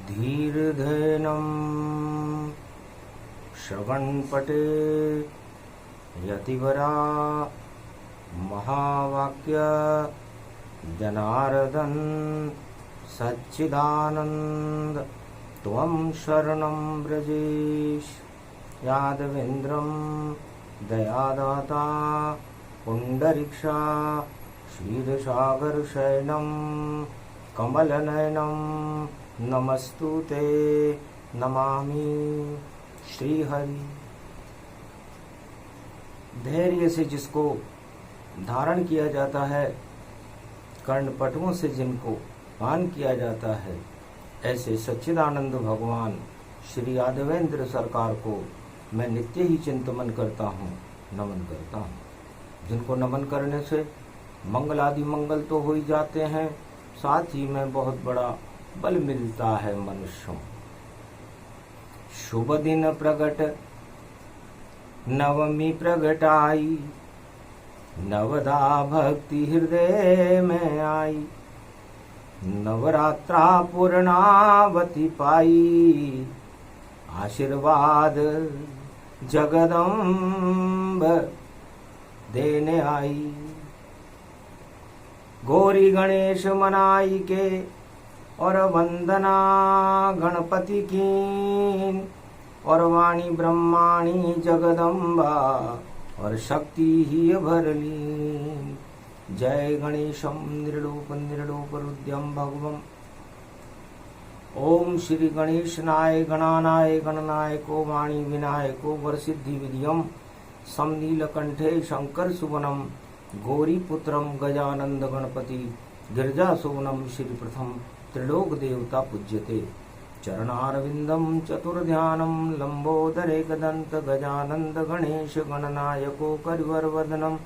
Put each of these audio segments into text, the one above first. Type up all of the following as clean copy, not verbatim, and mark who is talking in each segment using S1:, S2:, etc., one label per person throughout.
S1: धीर्धेनं श्रवणपटे यतिवरा महावाक्य जनार्दन सच्चिदानंद त्वं शरणं व्रजेश यादवेन्द्रं दयादाता पुंडरीक्षा क्षीरसागरशयनं कमलनयनं नमस्तुते नमामि श्रीहरि। धैर्य से जिसको धारण किया जाता है, कर्णपटुओं से जिनको पान किया जाता है, ऐसे सच्चिदानंद भगवान श्री यादवेंद्र सरकार को मैं नित्य ही चिंतन करता हूँ, नमन करता हूँ। जिनको नमन करने से मंगल आदि मंगल तो हो ही जाते हैं, साथ ही में बहुत बड़ा बल मिलता है मनुष्यों। शुभ दिन प्रगट नवमी प्रगटाई, नवदा भक्ति हृदय में आई। नवरात्रा पूर्णावति पाई, आशीर्वाद जगदम्ब देने आई। गौरी गणेश मनाई के और वंदना गणपति की, और वाणी ब्रह्माणी जगदम्बा और शक्ति ही भरली। जय गणेशम निर्लोप निर्लोप रुद्यम भगवम। ओम श्री गणेशनाय गणानाय गणनायको वाणी विनायको वरसिद्धि विधियम समनीलकंठे शंकर सुवनम गौरीपुत्रम गजानंद गणपति गिरजा सुवनम श्री प्रथम त्रिलोक देवता पूज्यते। चरणारविंदम चतुर्ध्यानम लंबोदरे गदंत गजानंद गणेश गणनायको करिवरवदनम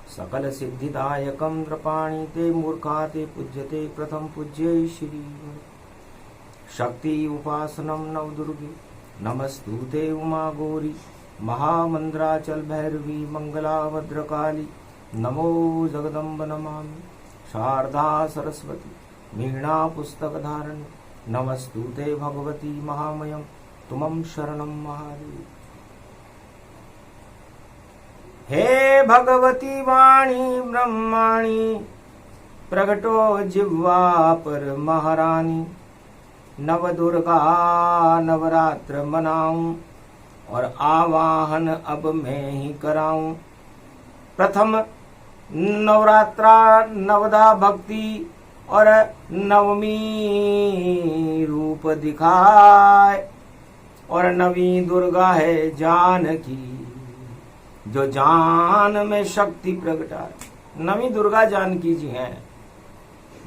S1: सकल सिद्धिदायकम नृपाणि ते मूर्खाते पूज्यते। प्रथम पूज्ये श्री शक्ति उपासनम नवदुर्गे नमस्तुते उमा गौरी महामंद्राचल भैरवी मंगला भद्रकाली। नमो जगदम्ब नमामि शारदा सरस्वती मीणा पुस्तक धारण। नमस्तुते भगवती महामयम तुमं शरणं महादेव। हे भगवती वाणी ब्रह्माणी प्रगटो जिह्वा पर महारानी। नव दुर्गा नवरात्र मनाऊं और आवाहन अब मैं ही कराऊं। प्रथम नवरात्रा नवदा भक्ति और नवमी रूप दिखाए, और नवी दुर्गा है जानकी जो जान में शक्ति प्रगटाए। नवी दुर्गा जानकी जी हैं।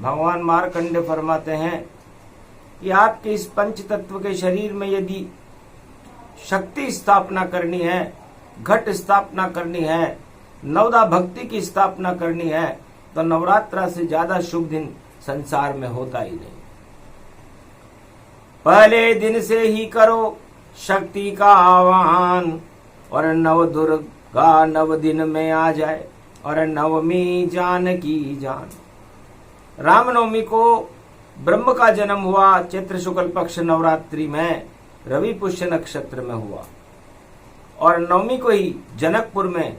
S1: भगवान मार्कंडे फरमाते हैं कि आपके इस पंच तत्व के शरीर में यदि शक्ति स्थापना करनी है, घट स्थापना करनी है, नवदा भक्ति की स्थापना करनी है, तो नवरात्रा से ज्यादा शुभ दिन संसार में होता ही नहीं। पहले दिन से ही करो शक्ति का आह्वान, और नव दुर्गा नव दिन में आ जाए, और नवमी जानकी जान। रामनवमी को ब्रह्म का जन्म हुआ चैत्र शुक्ल पक्ष नवरात्रि में रवि पुष्य नक्षत्र में हुआ, और नवमी को ही जनकपुर में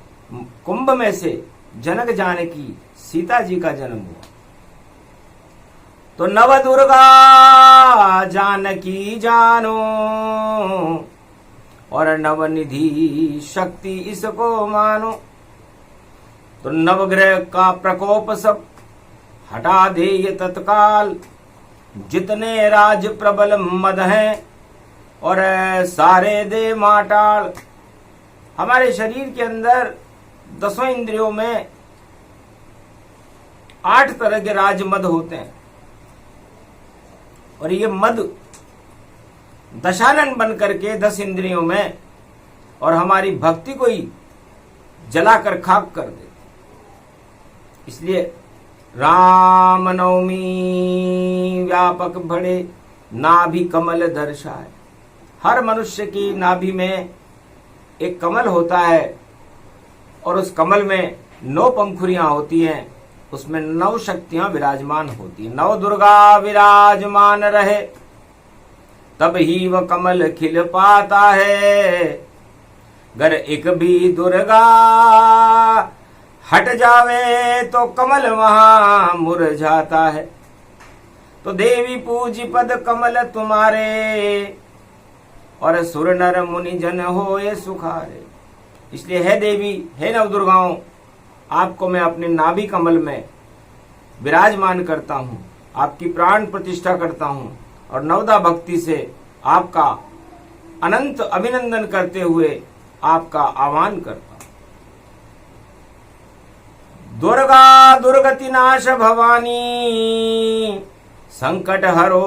S1: कुंभ में से जनक जानकी सीता जी का जन्म हुआ। तो नव दुर्गा जानकी जानो, और नवनिधि शक्ति इसको मानो। तो नवग्रह का प्रकोप सब हटा दे ये तत्काल, जितने राज प्रबल मद हैं और सारे दे माटाल। हमारे शरीर के अंदर 10 इंद्रियों में 8 तरह के राज मद होते हैं, और ये मद दशानन बन करके 10 इंद्रियों में और हमारी भक्ति को ही जलाकर खाक कर देते। इसलिए राम नवमी व्यापक बड़े नाभि कमल दर्शाए। हर मनुष्य की नाभि में एक कमल होता है और उस कमल में 9 पंखुरियां होती हैं, उसमें 9 शक्तियां विराजमान होती हैं। 9 दुर्गा विराजमान रहे तब ही वह कमल खिल पाता है। अगर एक भी दुर्गा हट जावे तो कमल वहां मुरझाता है। तो देवी पूजी पद कमल तुम्हारे, और सुर नर मुनि जन होए सुखारे। इसलिए है देवी, है नवदुर्गाओं, आपको मैं अपने नाभि कमल में विराजमान करता हूँ, आपकी प्राण प्रतिष्ठा करता हूँ और नवदा भक्ति से आपका अनंत अभिनंदन करते हुए आपका आह्वान करता हूँ। दुर्गा दुर्गति नाश भवानी, संकट हरो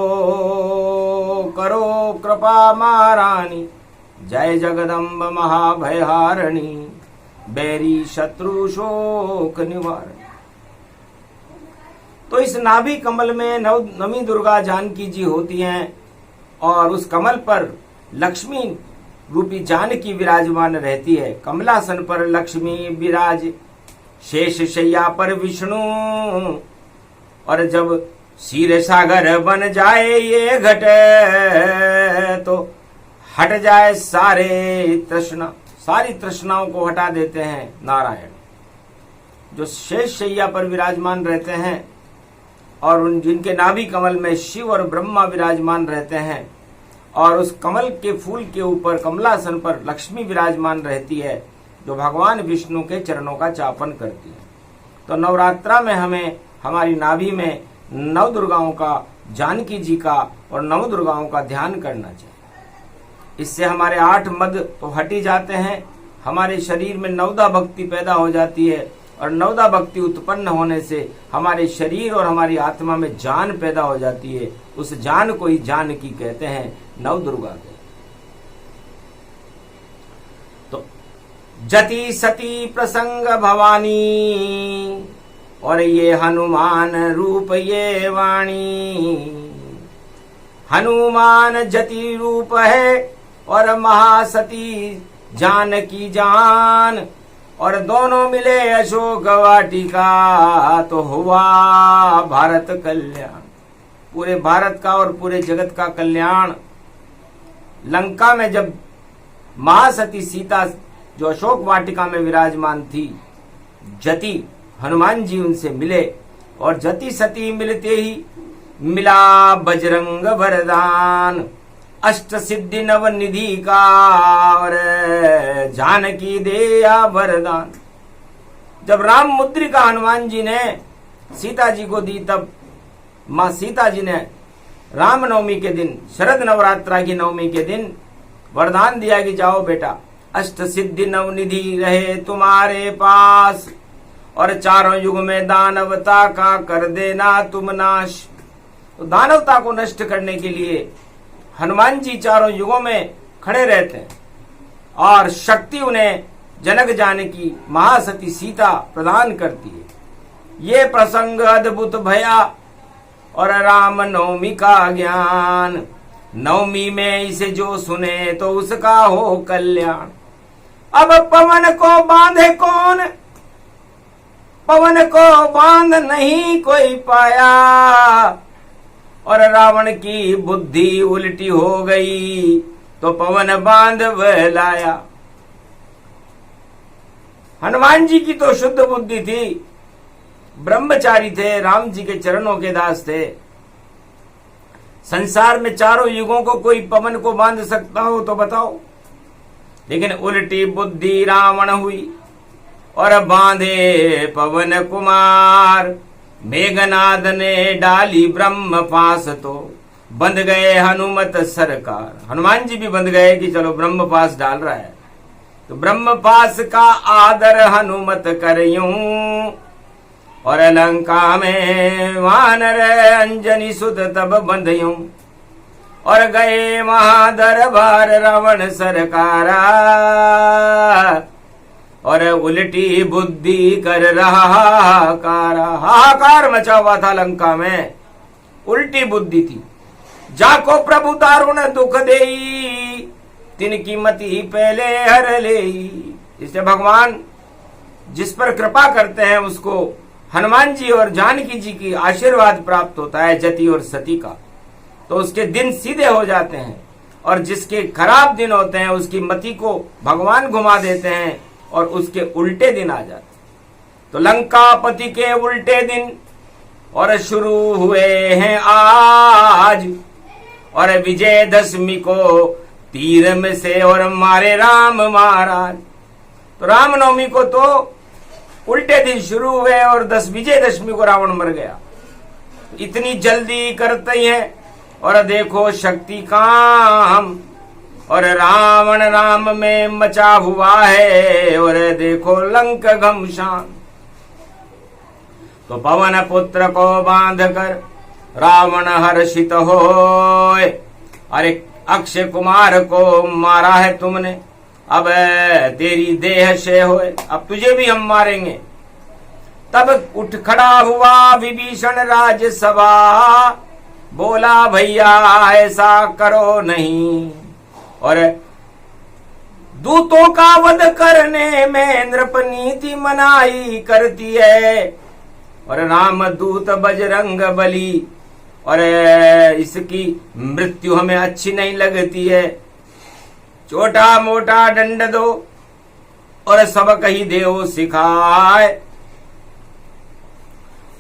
S1: करो कृपा महारानी। जय जगदम्ब महाभयहारिणी, बैरी शत्रु शोक निवारण। तो इस नाभि कमल में नवमी दुर्गा जानकी जी होती हैं और उस कमल पर लक्ष्मी रूपी जानकी विराजमान रहती है। कमलासन पर लक्ष्मी विराज, शेष शैया पर विष्णु। और जब क्षीर सागर बन जाए ये घट, तो हट जाए सारे तृष्णा, सारी तृष्णाओं को हटा देते हैं नारायण, जो शेष शैया पर विराजमान रहते हैं और उन जिनके नाभि कमल में शिव और ब्रह्मा विराजमान रहते हैं और उस कमल के फूल के ऊपर कमलासन पर लक्ष्मी विराजमान रहती है, जो भगवान विष्णु के चरणों का चापन करती है। तो नवरात्रा में हमें हमारी नाभि में 9 दुर्गाओं का, जानकी जी का और 9 दुर्गाओं का ध्यान करना चाहिए। इससे हमारे 8 मद तो हट ही जाते हैं, हमारे शरीर में नवदा भक्ति पैदा हो जाती है और नवदा भक्ति उत्पन्न होने से हमारे शरीर और हमारी आत्मा में जान पैदा हो जाती है। उस जान को ही जानकी कहते हैं, नव दुर्गा के। तो जति सती प्रसंग भवानी, और ये हनुमान रूप ये वाणी। हनुमान जति रूप है और महासती जानकी जान, और दोनों मिले अशोक वाटिका, तो हुआ भारत कल्याण। पूरे भारत का और पूरे जगत का कल्याण। लंका में जब महासती सीता जो अशोक वाटिका में विराजमान थी, जति हनुमान जी उनसे मिले और जति सती मिलते ही मिला बजरंग वरदान, अष्ट सिद्धि नव निधि का, और जानकी देया वरदान। जब राम मुद्रिका हनुमान जी ने सीता जी को दी, तब मां सीता जी ने रामनवमी के दिन, शरद नवरात्रा की नवमी के दिन वरदान दिया कि जाओ बेटा, अष्ट सिद्धि नव निधि रहे तुम्हारे पास, और चारों युग में दानवता का कर देना तुम नाश। तो दानवता को नष्ट करने के लिए हनुमान जी चारों युगों में खड़े रहते हैं और शक्ति उन्हें जनक जानकी महासती सीता प्रदान करती है। ये प्रसंग अद्भुत भया और राम नवमी का ज्ञान, नवमी में इसे जो सुने तो उसका हो कल्याण। अब पवन को बांधे कौन, पवन को बांध नहीं कोई पाया, और रावण की बुद्धि उल्टी हो गई तो पवन बांध वह लाया। हनुमान जी की तो शुद्ध बुद्धि थी, ब्रह्मचारी थे, राम जी के चरणों के दास थे। संसार में चारों युगों को कोई पवन को बांध सकता हो तो बताओ, लेकिन उल्टी बुद्धि रावण हुई और बांधे पवन कुमार। मेघनाद ने डाली ब्रह्म पास तो बंध गए हनुमत सरकार। हनुमान जी भी बंध गए कि चलो ब्रह्म पास डाल रहा है, तो ब्रह्म पास का आदर हनुमत करियूं, और लंका में वानर अंजनी सुत तब बंधयूं, और गए महादरबार रावण सरकारा। और उल्टी बुद्धि कर रहा हाहाकार। हाहाकार मचा हुआ था लंका में, उल्टी बुद्धि थी। जाको प्रभु दारुण दुख देई, तिनकी मति पहले हर लेई। इससे भगवान जिस पर कृपा करते हैं उसको हनुमान जी और जानकी जी की आशीर्वाद प्राप्त होता है, जति और सती का, तो उसके दिन सीधे हो जाते हैं। और जिसके खराब दिन होते हैं उसकी मति को भगवान घुमा देते हैं और उसके उल्टे दिन आ जाते। तो लंकापति के उल्टे दिन और शुरू हुए हैं आज, और विजयदशमी को तीर में से और मारे राम महाराज। तो रामनवमी को तो उल्टे दिन शुरू हुए और विजयदशमी को रावण मर गया। इतनी जल्दी करते हैं और देखो शक्ति काम, और रावण राम में मचा हुआ है, और देखो लंक घमशान। तो पवन पुत्र को बांध कर रावण हर्षित होए, अरे अक्षय कुमार को मारा है तुमने, अब तेरी देह से होए, अब तुझे भी हम मारेंगे। तब उठ खड़ा हुआ विभीषण राजसभा, बोला भैया ऐसा करो नहीं, और दूतों का वध करने में नृपनीति मनाही करती है, और राम दूत बजरंग बली, और इसकी मृत्यु हमें अच्छी नहीं लगती है। छोटा मोटा दंड दो और सब कही देव सिखाए,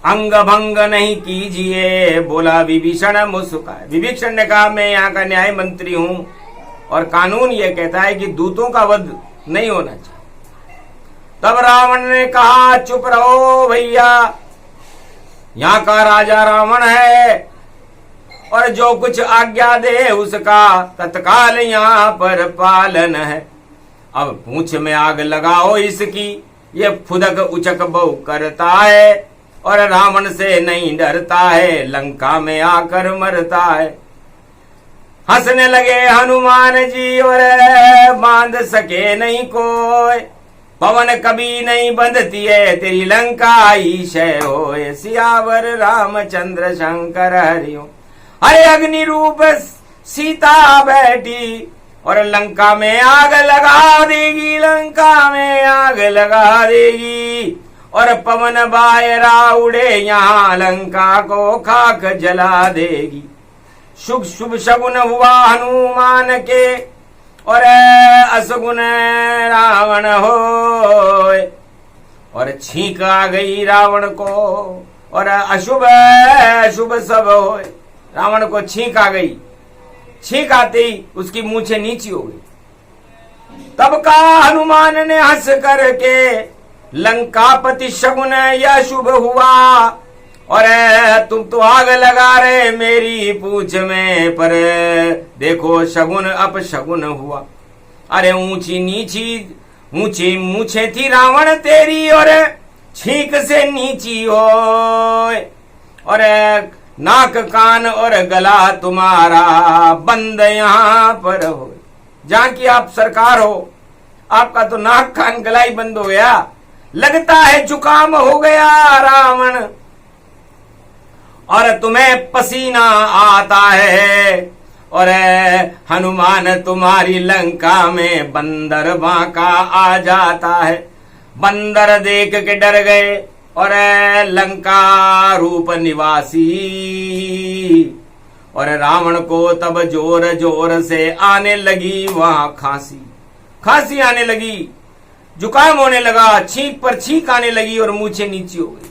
S1: अंग भंग नहीं कीजिए, बोला विभीषण मुस्कुराए। विभीषण ने कहा मैं यहाँ का न्याय मंत्री हूँ और कानून ये कहता है कि दूतों का वध नहीं होना चाहिए। तब रावण ने कहा चुप रहो भैया, यहाँ का राजा रावण है और जो कुछ आज्ञा दे उसका तत्काल यहाँ पर पालन है। अब पूंछ में आग लगाओ इसकी, ये फुदक उचक बहु करता है और रावण से नहीं डरता है, लंका में आकर मरता है। हंसने लगे हनुमान जी और बांध सके नहीं कोई, पवन कभी नहीं बंधती है तेरी लंका ईशय होए। सियावर रामचंद्र शंकर हरिओम। अरे अग्नि रूप सीता बैठी और लंका में आग लगा देगी, लंका में आग लगा देगी, और पवन बायरा उड़े यहाँ लंका को खाक जला देगी। शुभ शुभ शगुन हुआ हनुमान के और असगुन रावण होए, और छींक आ गई रावण को और अशुभ शुभ सब होए। रावण को छींक आ गई, छींक आते ही उसकी मूछें नीची हो गई। तब कहा हनुमान ने हंस करके, लंकापति शगुन यह शुभ हुआ, और तुम तो आग लगा रहे मेरी पूंछ में, पर देखो शगुन अपशगुन हुआ। अरे ऊंची नीची ऊंची मूछे थी रावण तेरी और छींक से नीची हो, और नाक कान और गला तुम्हारा बंद यहाँ पर हो। जहां की आप सरकार हो, आपका तो नाक कान गला ही बंद हो गया, लगता है जुकाम हो गया रावण, और तुम्हें पसीना आता है, और हनुमान तुम्हारी लंका में बंदर बांका आ जाता है। बंदर देख के डर गए और लंका रूप निवासी, और रावण को तब जोर जोर से आने लगी वहां खांसी, खांसी आने लगी, जुकाम होने लगा, छींक पर छींक आने लगी और मूछें नीची हो गई।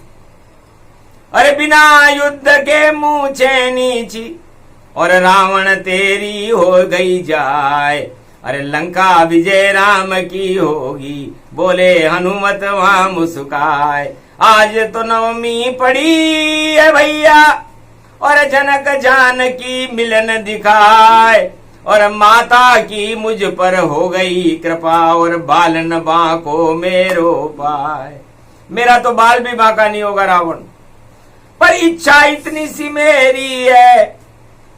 S1: अरे बिना युद्ध के मूछें नीची और रावण तेरी हो गई जाए, अरे लंका विजय राम की होगी, बोले हनुमत वहां मुस्काए। आज तो नवमी पड़ी है भैया और जनक जानकी मिलन दिखाए, और माता की मुझ पर हो गई कृपा, और बालन बांको मेरो पाए। मेरा तो बाल भी बांका नहीं होगा रावण, पर इच्छा इतनी सी मेरी है,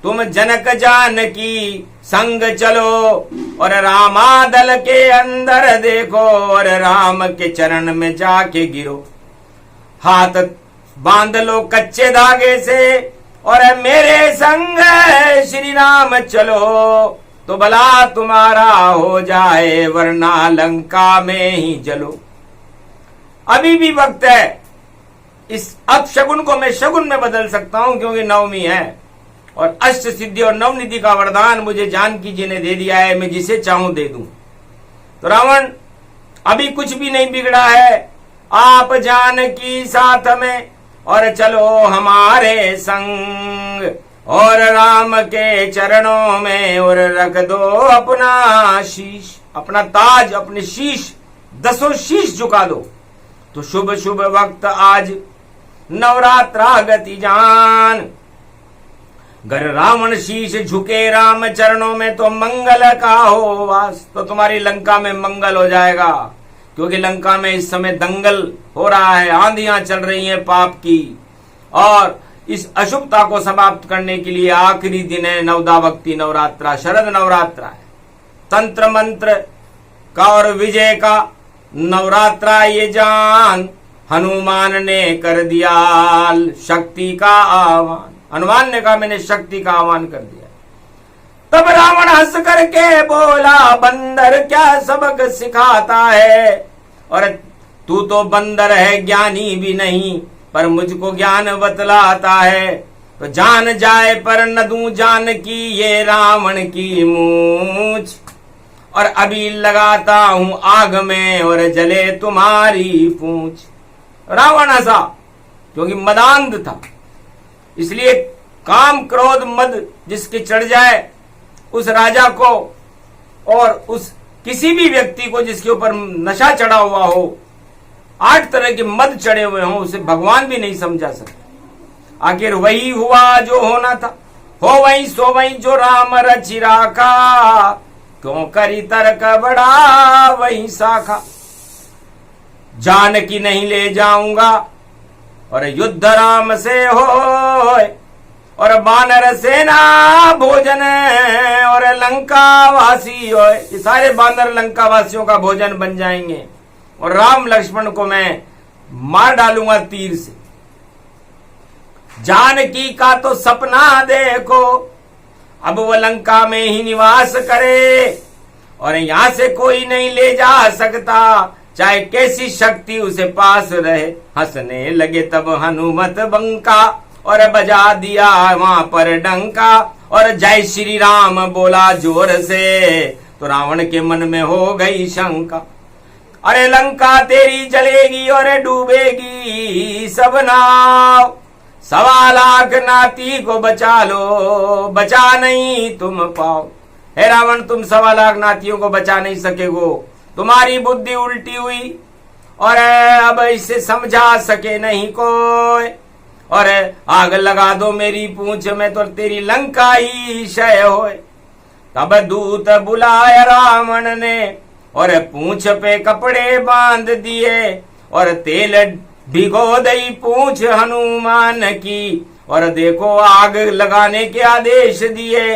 S1: तुम जनक जानकी संग चलो और रामादल के अंदर देखो और राम के चरण में जाके गिरो, हाथ बांध लो कच्चे धागे से और मेरे संग श्री राम चलो, तो भला तुम्हारा हो जाए वरना लंका में ही जलो। अभी भी वक्त है, इस अपशगुन को मैं शगुन में बदल सकता हूं क्योंकि नवमी है और अष्ट सिद्धि और नवनिधि का वरदान मुझे जानकी जी ने दे दिया है, मैं जिसे चाहूं दे दूं। तो रावण अभी कुछ भी नहीं बिगड़ा है, आप जानकी साथ में और चलो हमारे संग और राम के चरणों में और रख दो अपना शीश, अपना ताज, अपने शीश, 10 शीश झुका दो। तो शुभ शुभ वक्त आज नवरात्रा गति जान, गर रावण शीश झुके राम चरणों में तो मंगल का हो वास। तो तुम्हारी लंका में मंगल हो जाएगा क्योंकि लंका में इस समय दंगल हो रहा है, आंधियां चल रही हैं पाप की, और इस अशुभता को समाप्त करने के लिए आखिरी दिन है नवदा भक्ति नवरात्रा, शरद नवरात्रा है, तंत्र मंत्र का और विजय का नवरात्रा ये जान। हनुमान ने कर दिया शक्ति का आह्वान, हनुमान ने कहा मैंने शक्ति का आह्वान कर दिया। तब रावण हंस करके बोला बंदर क्या सबक सिखाता है, और तू तो बंदर है ज्ञानी भी नहीं पर मुझको ज्ञान बतलाता है। तो जान जाए पर न दूं जान की ये रावण की मूंछ, और अभी लगाता हूं आग में और जले तुम्हारी पूंछ। रावण हंसा क्योंकि मदांध था, इसलिए काम क्रोध मद जिसके चढ़ जाए उस राजा को और उस किसी भी व्यक्ति को जिसके ऊपर नशा चढ़ा हुआ हो, 8 तरह के मद चढ़े हुए हों, उसे भगवान भी नहीं समझा सकता। आखिर वही हुआ जो होना था, हो वही सो वही जो राम रचि राखा, क्यों करी तर्क बड़ा वही शाखा। जानकी नहीं ले जाऊंगा और युद्ध राम से हो, और बानर सेना भोजन और लंका वासी हो, ये सारे बानर लंका वासियों का भोजन बन जाएंगे और राम लक्ष्मण को मैं मार डालूंगा तीर से। जानकी का तो सपना देखो, अब वो लंका में ही निवास करे और यहां से कोई नहीं ले जा सकता, चाहे कैसी शक्ति उसे पास रहे। हंसने लगे तब हनुमत बंका और बजा दिया वहां पर डंका, और जय श्री राम बोला जोर से, तो रावण के मन में हो गई शंका। अरे लंका तेरी जलेगी और डूबेगी सब नाव, 1.25 लाख नाती को बचा लो, बचा नहीं तुम पाओ। हे रावण तुम 1.25 लाख नातियों को बचा नहीं सकेगो, तुम्हारी बुद्धि उल्टी हुई और अब इसे समझा सके नहीं कोई, और आग लगा दो मेरी पूंछ में तो तेरी लंका ही क्षय होए। तब दूत बुलाया रावण ने और पूंछ पे कपड़े बांध दिए, और तेल भिगो दई पूंछ हनुमान की, और देखो आग लगाने के आदेश दिए।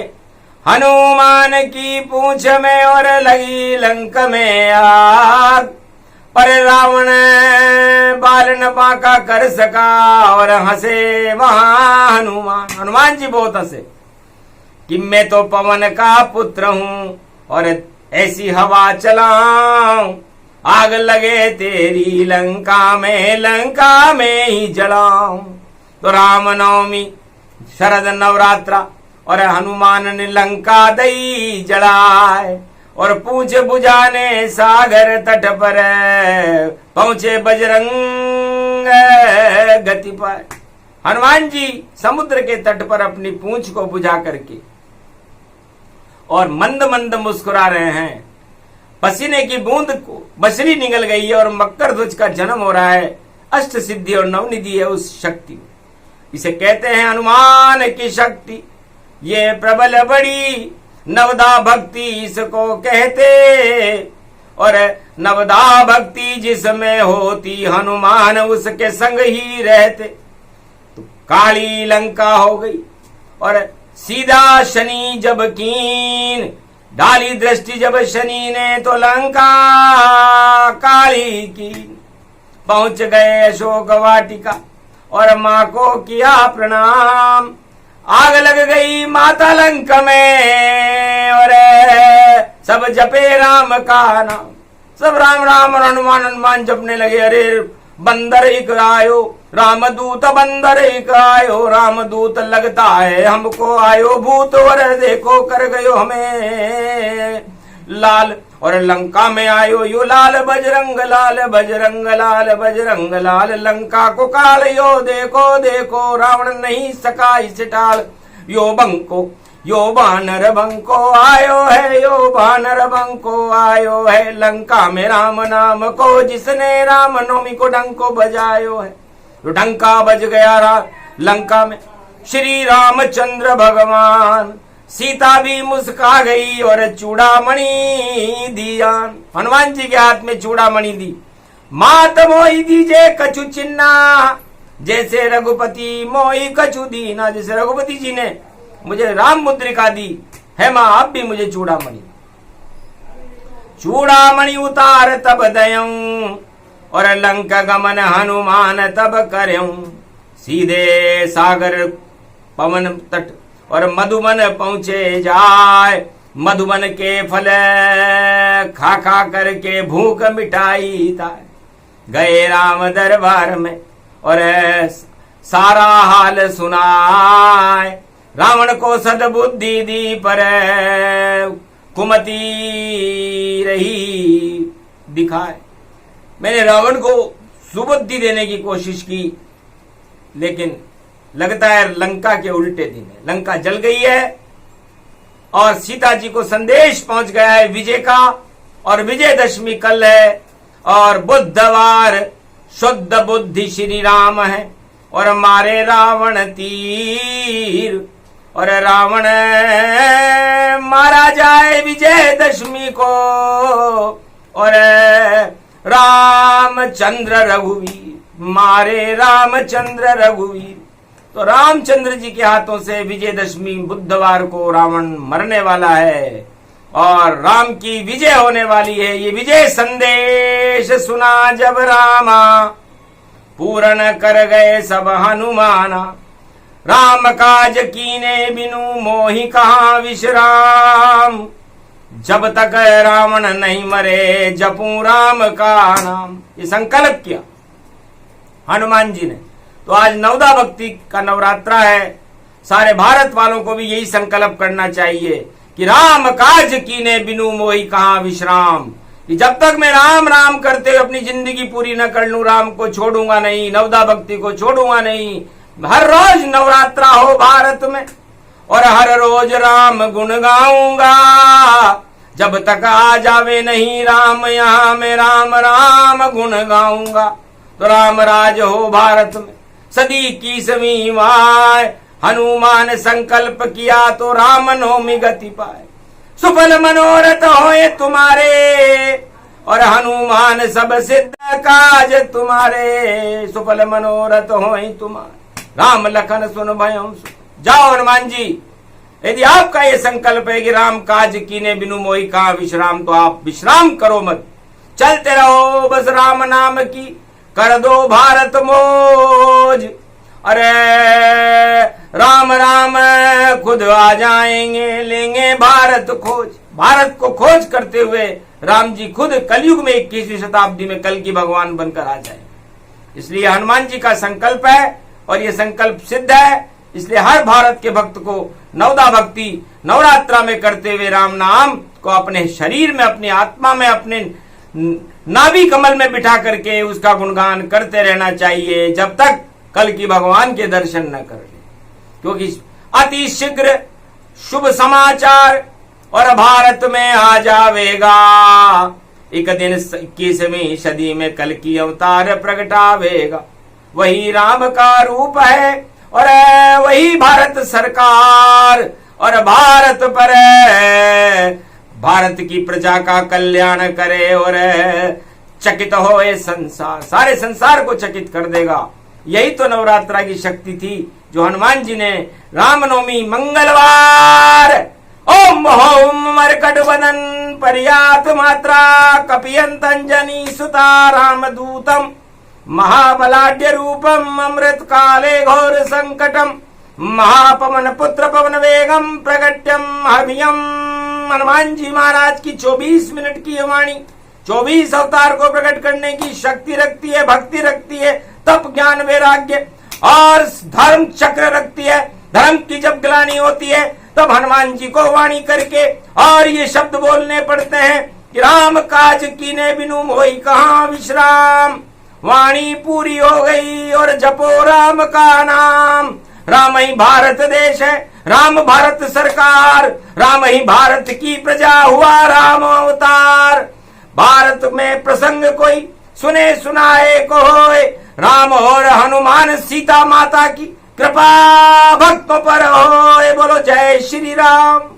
S1: हनुमान की पूंछ में और लगी लंक में आग, पर रावण बाल न बांका कर सका और हंसे वहां हनुमान। हनुमान जी बहुत हंसे कि मैं तो पवन का पुत्र हूं और ऐसी हवा चलाऊं, आग लगे तेरी लंका में ही जलाऊं। तो रामनवमी शरद नवरात्रा और हनुमान ने लंका दई जलाए, और पूंछ बुझाने सागर तट पर पहुंचे बजरंग गति पर। हनुमान जी समुद्र के तट पर अपनी पूंछ को बुझा करके और मंद मंद मुस्कुरा रहे हैं। पसीने की बूंद को बसरी निकल गई है और मकर ध्वज का जन्म हो रहा है। अष्ट सिद्धि और नवनिधि है उस शक्ति, इसे कहते हैं हनुमान की शक्ति। ये प्रबल बड़ी नवदा भक्ति इसको कहते, और नवदा भक्ति जिसमें होती हनुमान उसके संग ही रहते। तो काली लंका हो गई और सीधा शनि जब कीन, डाली दृष्टि जब शनि ने तो लंका काली की। पहुंच गए अशोक वाटिका और माँ को किया प्रणाम। आग लग गई माता लंका में और सब जपे राम का नाम। सब राम राम और हनुमान हनुमान जपने लगे। अरे बंदर एक आयो रामदूत, बंदर एक आयो रामदूत, लगता है हमको आयो भूत और देखो कर गयो हमें लाल। और लंका में आयो यो लाल बजरंग लाल, बजरंग लाल बजरंग लाल, लंका को काल यो देखो देखो रावण नहीं सका इसे टाल। यो बंको यो बानर बंको आयो है, यो बानर बंको आयो है, लंका में राम नाम को जिसने राम नवमी को डंको बजायो है। तो डंका बज गया लंका में श्री रामचंद्र भगवान। सीता भी मुस्का गई और चूड़ामणि दिया। हनुमान जी के हाथ में चूड़ामणि दी। मात मोही दीजे कछु चिन्ना, जैसे रघुपति मोही कछु दीना। जैसे रघुपति जी ने मुझे राम मुद्रिका दी है माँ, आप भी मुझे चूड़ामणि। चूड़ामणि उतार तब दयऊं और लंका गमन हनुमान तब करूं। सीधे सागर पवन तट और मधुबन पहुंचे जाए। मधुबन के फल खा खा करके भूख मिटाई था। गए राम दरबार में और सारा हाल सुनाए। रावण को सद्बुद्धि दी पर कुमति रही दिखाए। मैंने रावण को सुबुद्धि देने की कोशिश की, लेकिन लगता है लंका के उल्टे दिन है। लंका जल गई है और सीता जी को संदेश पहुंच गया है विजय का। और विजयदशमी कल है और बुधवार शुद्ध बुद्धि श्री राम है। और मारे रावण तीर और रावण मारा जाए विजयदशमी को। और रामचंद्र रघुवीर मारे रामचंद्र रघुवीर। तो रामचंद्र जी के हाथों से विजयदशमी बुधवार को रावण मरने वाला है और राम की विजय होने वाली है। ये विजय संदेश सुना जब रामा, पूर्ण कर गए सब हनुमाना। राम काज कीने बिनु मोहि कहाँ विश्राम, जब तक रावण नहीं मरे जपूं राम का नाम। ये संकल्प किया हनुमान जी ने। तो आज नवदा भक्ति का नवरात्रा है। सारे भारत वालों को भी यही संकल्प करना चाहिए कि राम काज कीने बिनु मोहि कहाँ विश्राम। कि जब तक मैं राम राम करते हुए अपनी जिंदगी पूरी न कर लूं, राम को छोड़ूंगा नहीं, नवदा भक्ति को छोड़ूंगा नहीं। हर रोज नवरात्रा हो भारत में और हर रोज राम गुण गाऊंगा। जब तक आ जावे नहीं राम यहाँ मैं राम राम गुण गाऊंगा। तो राम राज हो भारत में सदी की समी वाय। हनुमान संकल्प किया तो राम नवमी गति पाए। सुफल मनोरथ होए तुम्हारे और हनुमान सब सिद्ध काज तुम्हारे। सुफल मनोरथ होए तुम्हारे, राम लखन सुन भयं सुन। जाओ हनुमान जी, यदि आपका ये संकल्प है कि राम काज कीने बिनु मोहि कहाँ विश्राम, तो आप विश्राम करो मत, चलते रहो बस राम नाम की कर दो भारत मौज। अरे राम राम खुद आ जाएंगे, लेंगे भारत खोज। भारत को खोज करते हुए राम जी खुद कलयुग में 21वीं शताब्दी में कल की भगवान बनकर आ जाए। इसलिए हनुमान जी का संकल्प है और ये संकल्प सिद्ध है। इसलिए हर भारत के भक्त को नवदा भक्ति नवरात्रा में करते हुए राम नाम को अपने शरीर में, अपनी आत्मा में, अपने नाभि कमल में बिठा करके उसका गुणगान करते रहना चाहिए जब तक कल की भगवान के दर्शन न कर ले। क्योंकि अति शीघ्र शुभ समाचार और भारत में आ जावेगा। एक दिन 21वीं सदी में कल की अवतार प्रगटावेगा। वही राम का रूप है और वही भारत सरकार और भारत पर भारत की प्रजा का कल्याण करे और चकित हो ये संसार, सारे संसार को चकित कर देगा। यही तो नवरात्रा की शक्ति थी जो हनुमान जी ने रामनवमी मंगलवार ओम होम मरकट वदन पर्यात मात्रा कपियंतंजनी सुता रामदूतम महाबलाढ्य रूपम अमृत काले घोर संकटम महापवन पुत्र पवन वेगम प्रगट्यम अभियम। हनुमान जी महाराज की 24 मिनट की वाणी 24 अवतार को प्रकट करने की शक्ति रखती है, भक्ति रखती है, तप ज्ञान वैराग्य और धर्म चक्र रखती है। धर्म की जब ग्लानि होती है तब हनुमान जी को वाणी करके और ये शब्द बोलने पड़ते हैं कि राम काज कीने बिनु मोहि कहाँ विश्राम। वाणी पूरी हो गई और जपो राम का नाम। राम ही भारत देश है, राम भारत सरकार, राम ही भारत की प्रजा हुआ राम अवतार। भारत में प्रसंग कोई सुने सुनाए को होए, राम और हनुमान सीता माता की कृपा भक्तों पर होए। बोलो जय श्री राम।